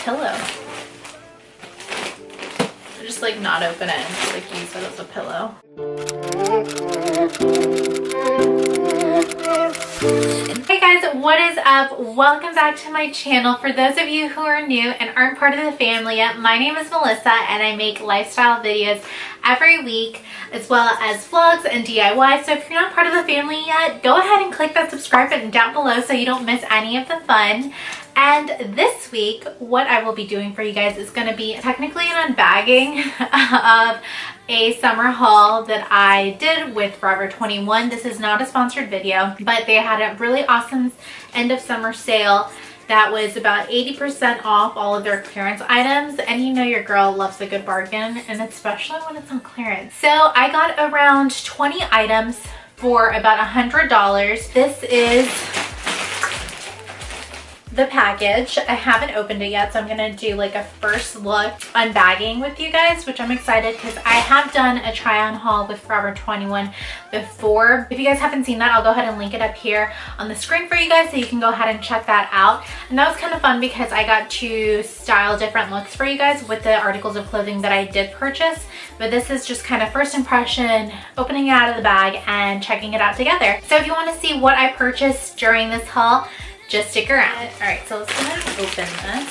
pillow. Just like not open it and just like use it as a pillow. Hey guys, what is up? Welcome back to my channel. For those of you who are new and aren't part of the family yet, my name is Melissa and I make lifestyle videos every week as well as vlogs and DIY. So if you're not part of the family yet, go ahead and click that subscribe button down below so you don't miss any of the fun. And this week, what I will be doing for you guys is going to be technically an unbagging of a summer haul that I did with FOREVER21. This is not a sponsored video, but they had a really awesome end of summer sale that was about 80% off all of their clearance items. And you know your girl loves a good bargain, and especially when it's on clearance. So I got around 20 items for about $100. This is the package. I haven't opened it yet, so I'm gonna do like a first look unbagging with you guys, which I'm excited because I have done a try on haul with FOREVER21 before. If you guys haven't seen that, I'll go ahead and link it up here on the screen for you guys so you can go ahead and check that out. And that was kind of fun because I got to style different looks for you guys with the articles of clothing that I did purchase. But this is just kind of first impression, opening it out of the bag and checking it out together. So if you want to see what I purchased during this haul, just stick around. All right, so let's go ahead and open this.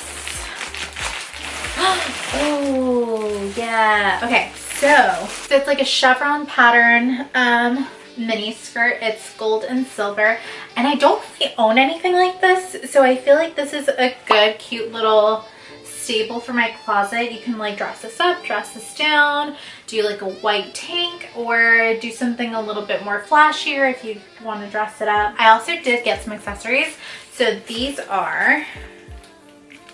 Oh, yeah. Okay, so it's like a chevron pattern mini skirt. It's gold and silver. And I don't really own anything like this, so I feel like this is a good, cute little staple for my closet. You can like dress this up, dress this down, do like a white tank, or do something a little bit more flashier if you want to dress it up. I also did get some accessories. So these are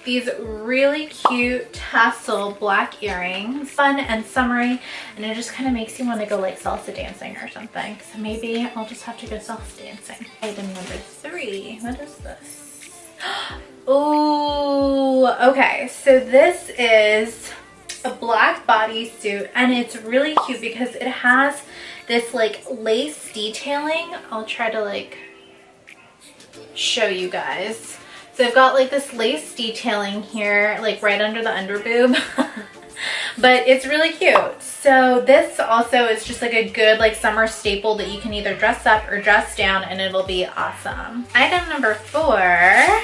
these really cute tassel black earrings, fun and summery, and it just kind of makes you want to go like salsa dancing or something. So maybe I'll just have to go salsa dancing. Item number 3, what is this? Oh, okay, so this is a black bodysuit and it's really cute because it has this like lace detailing. I'll try to like show you guys. So I've got like this lace detailing here, like right under the under boob. But it's really cute. So this also is just like a good like summer staple that you can either dress up or dress down and it'll be awesome. Item number 4.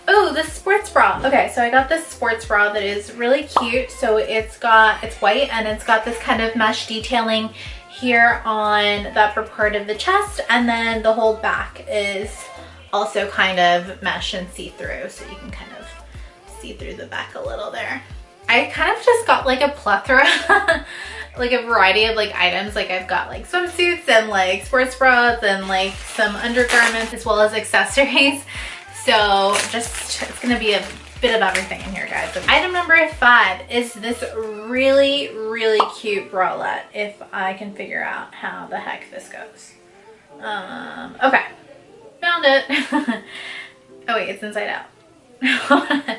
Oh, this sports bra. Okay, so I got this sports bra that is really cute. So it's white and it's got this kind of mesh detailing here on the upper part of the chest, and then the whole back is also kind of mesh and see-through, so you can kind of see through the back a little there. I kind of just got like a plethora like a variety of like items. Like I've got like swimsuits and like sports bras and like some undergarments as well as accessories. So just, it's gonna be a bit of everything in here, guys. Item number 5 is this really, really cute bralette, if I can figure out how the heck this goes. Okay, found it. Oh wait, it's inside out.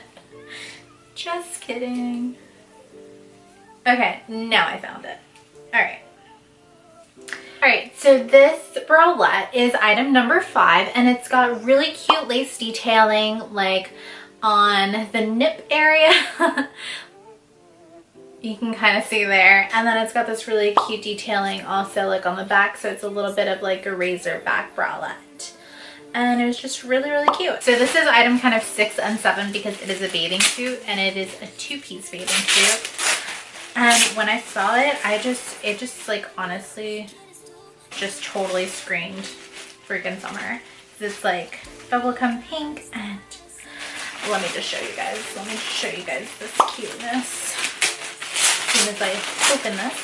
Just kidding. Okay, now I found it. All right. Alright, so this bralette is item number 5 and it's got really cute lace detailing like on the nip area. You can kind of see there, and then it's got this really cute detailing also like on the back, so it's a little bit of like a razor back bralette. And it was just really, really cute. So this is item kind of 6 and 7 because it is a bathing suit and it is a 2-piece bathing suit. And when I saw it, it just like honestly just totally screamed freaking summer. It's like bubblegum pink, and let me just show you guys. Let me show you guys this cuteness as soon as I open this.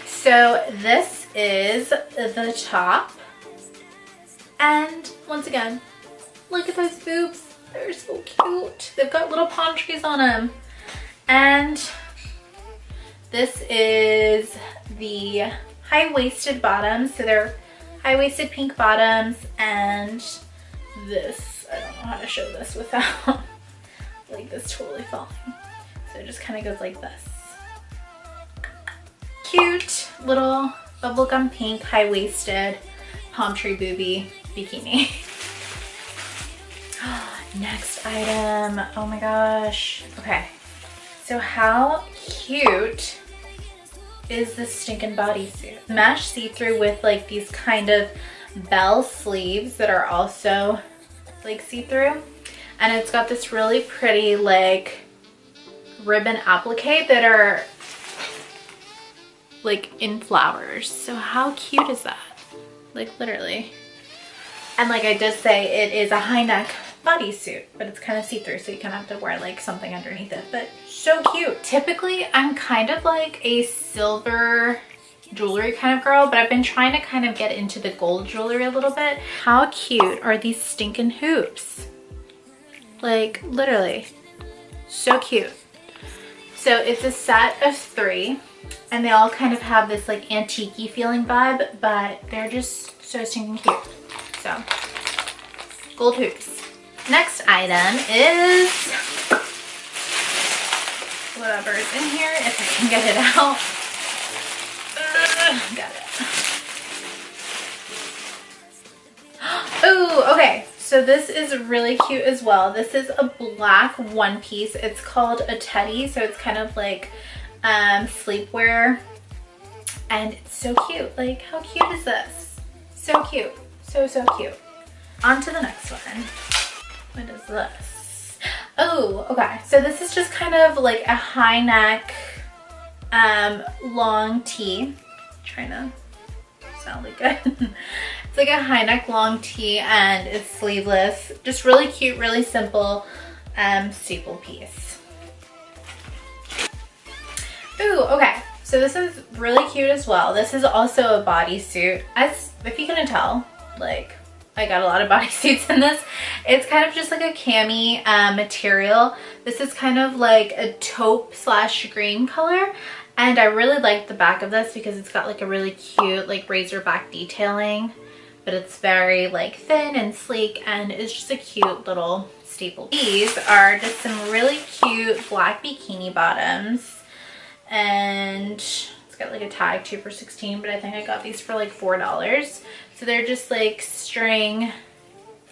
So this is the top, and once again, look at those boobs. They're so cute. They've got little palm trees on them. And this is the high-waisted bottoms. So they're high-waisted pink bottoms, and this, I don't know how to show this without like this totally falling. So it just kind of goes like this. Cute little bubblegum pink, high-waisted, palm tree booby bikini. Now next item. Oh my gosh. Okay. So how cute is this stinking bodysuit? Mesh see-through with like these kind of bell sleeves that are also like see-through. And it's got this really pretty like ribbon applique that are like in flowers. So how cute is that? Like literally. And like I did say, it is a high neck bodysuit, but it's kind of see-through, so you kind of have to wear like something underneath it, but so cute. Typically I'm kind of like a silver jewelry kind of girl, but I've been trying to kind of get into the gold jewelry a little bit. How cute are these stinking hoops? Like literally so cute. So it's a set of 3 and they all kind of have this like antique-y feeling vibe, but they're just so stinking cute. So gold hoops. Next item is whatever is in here, if I can get it out. Got it. Oh, okay. So this is really cute as well. This is a black one piece. It's called a teddy, so it's kind of like sleepwear, and it's so cute. Like, how cute is this? So cute. So cute. On to the next one. What is this? Oh, okay. So this is just kind of like a high neck long tee. Trying to sound like good. It's like a high neck long tee and it's sleeveless. Just really cute, really simple staple piece. Ooh, okay. So this is really cute as well. This is also a bodysuit. As if you can tell, like I got a lot of bodysuits in this. It's kind of just like a cami material. This is kind of like a taupe slash green color. And I really like the back of this because it's got like a really cute like razor back detailing, but it's very like thin and sleek and it's just a cute little staple. These are just some really cute black bikini bottoms, and it's got like a tag 2 for $16, but I think I got these for like $4. So they're just like string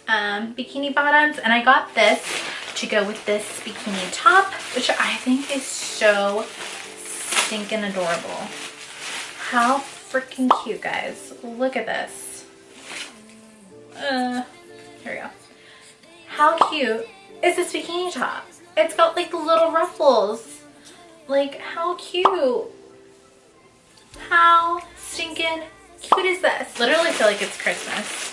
bikini bottoms, and I got this to go with this bikini top, which I think is so stinking adorable. How freaking cute, guys. Look at this. Here we go. How cute is this bikini top? It's got like the little ruffles. Like, how cute. How stinking cute is this? Literally feel like it's Christmas.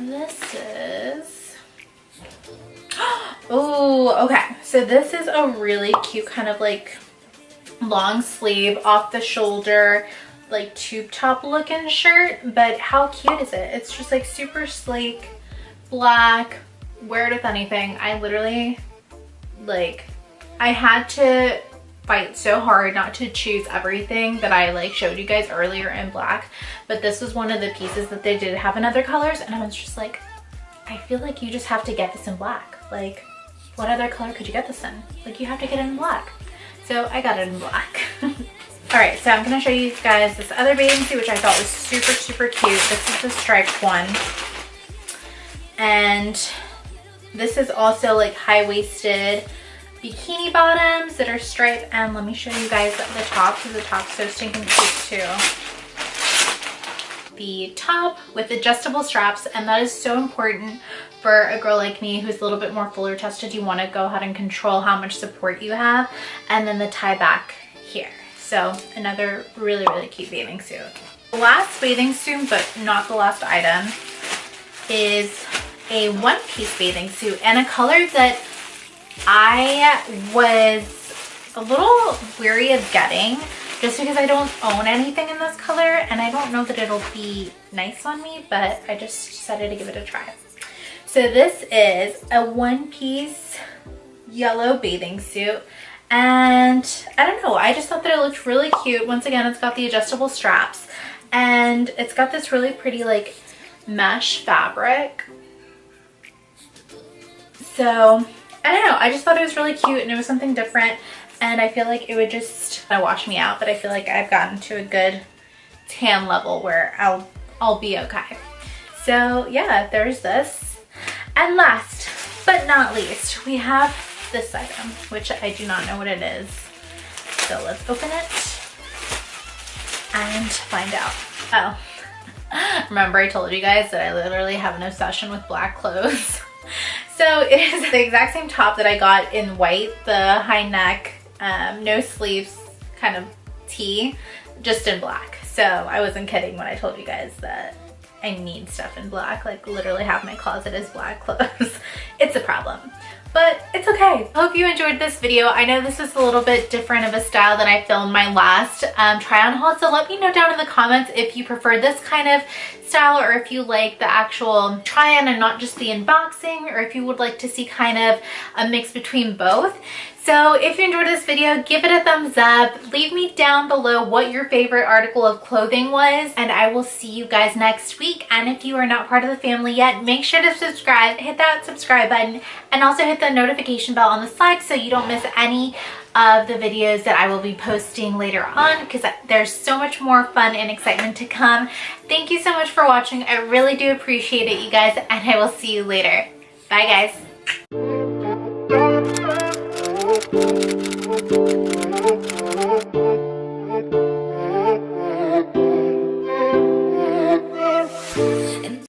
This is... Oh, okay. So this is a really cute kind of like long sleeve, off the shoulder, like tube top looking shirt, but how cute is it? It's just like super sleek, black, wear it with anything. I literally, like, I had to fight so hard not to choose everything that I like showed you guys earlier in black, but this was one of the pieces that they did have in other colors, and I was just like, I feel like you just have to get this in black. Like, what other color could you get this in? Like, you have to get it in black. So I got it in black. All right, so I'm gonna show you guys this other bathing suit, which I thought was super cute. This is the striped one. And this is also like high-waisted bikini bottoms that are striped. And let me show you guys the top, because the top's so stinking cute too. The top with adjustable straps, and that is so important for a girl like me who's a little bit more fuller chested. You want to go ahead and control how much support you have, and then the tie back here. So another really cute bathing suit. The last bathing suit, but not the last item, is a one-piece bathing suit, and a color that I was a little weary of getting just because I don't own anything in this color, and I don't know that it'll be nice on me, but I just decided to give it a try. So this is a one-piece yellow bathing suit, and I don't know, I just thought that it looked really cute. Once again, it's got the adjustable straps, and it's got this really pretty like mesh fabric. So I don't know, I just thought it was really cute and it was something different, and I feel like it would just wash me out, but I feel like I've gotten to a good tan level where I'll be okay. So yeah, there's this. And last but not least, we have this item, which I do not know what it is. So let's open it and find out. Oh, remember I told you guys that I literally have an obsession with black clothes. So it is the exact same top that I got in white, the high neck, no sleeves kind of tee, just in black. So I wasn't kidding when I told you guys that I need stuff in black. Like literally half my closet is black clothes. It's a problem, but it's okay. I hope you enjoyed this video. I know this is a little bit different of a style than I filmed my last try on haul. So let me know down in the comments if you prefer this kind of style or if you like the actual try on and not just the unboxing, or if you would like to see kind of a mix between both. So if you enjoyed this video, give it a thumbs up. Leave me down below what your favorite article of clothing was, and I will see you guys next week. And if you are not part of the family yet, make sure to subscribe, hit that subscribe button, and also hit the notification bell on the side so you don't miss any of the videos that I will be posting later on, because there's so much more fun and excitement to come. Thank you so much for watching. I really do appreciate it, you guys, and I will see you later. Bye, guys.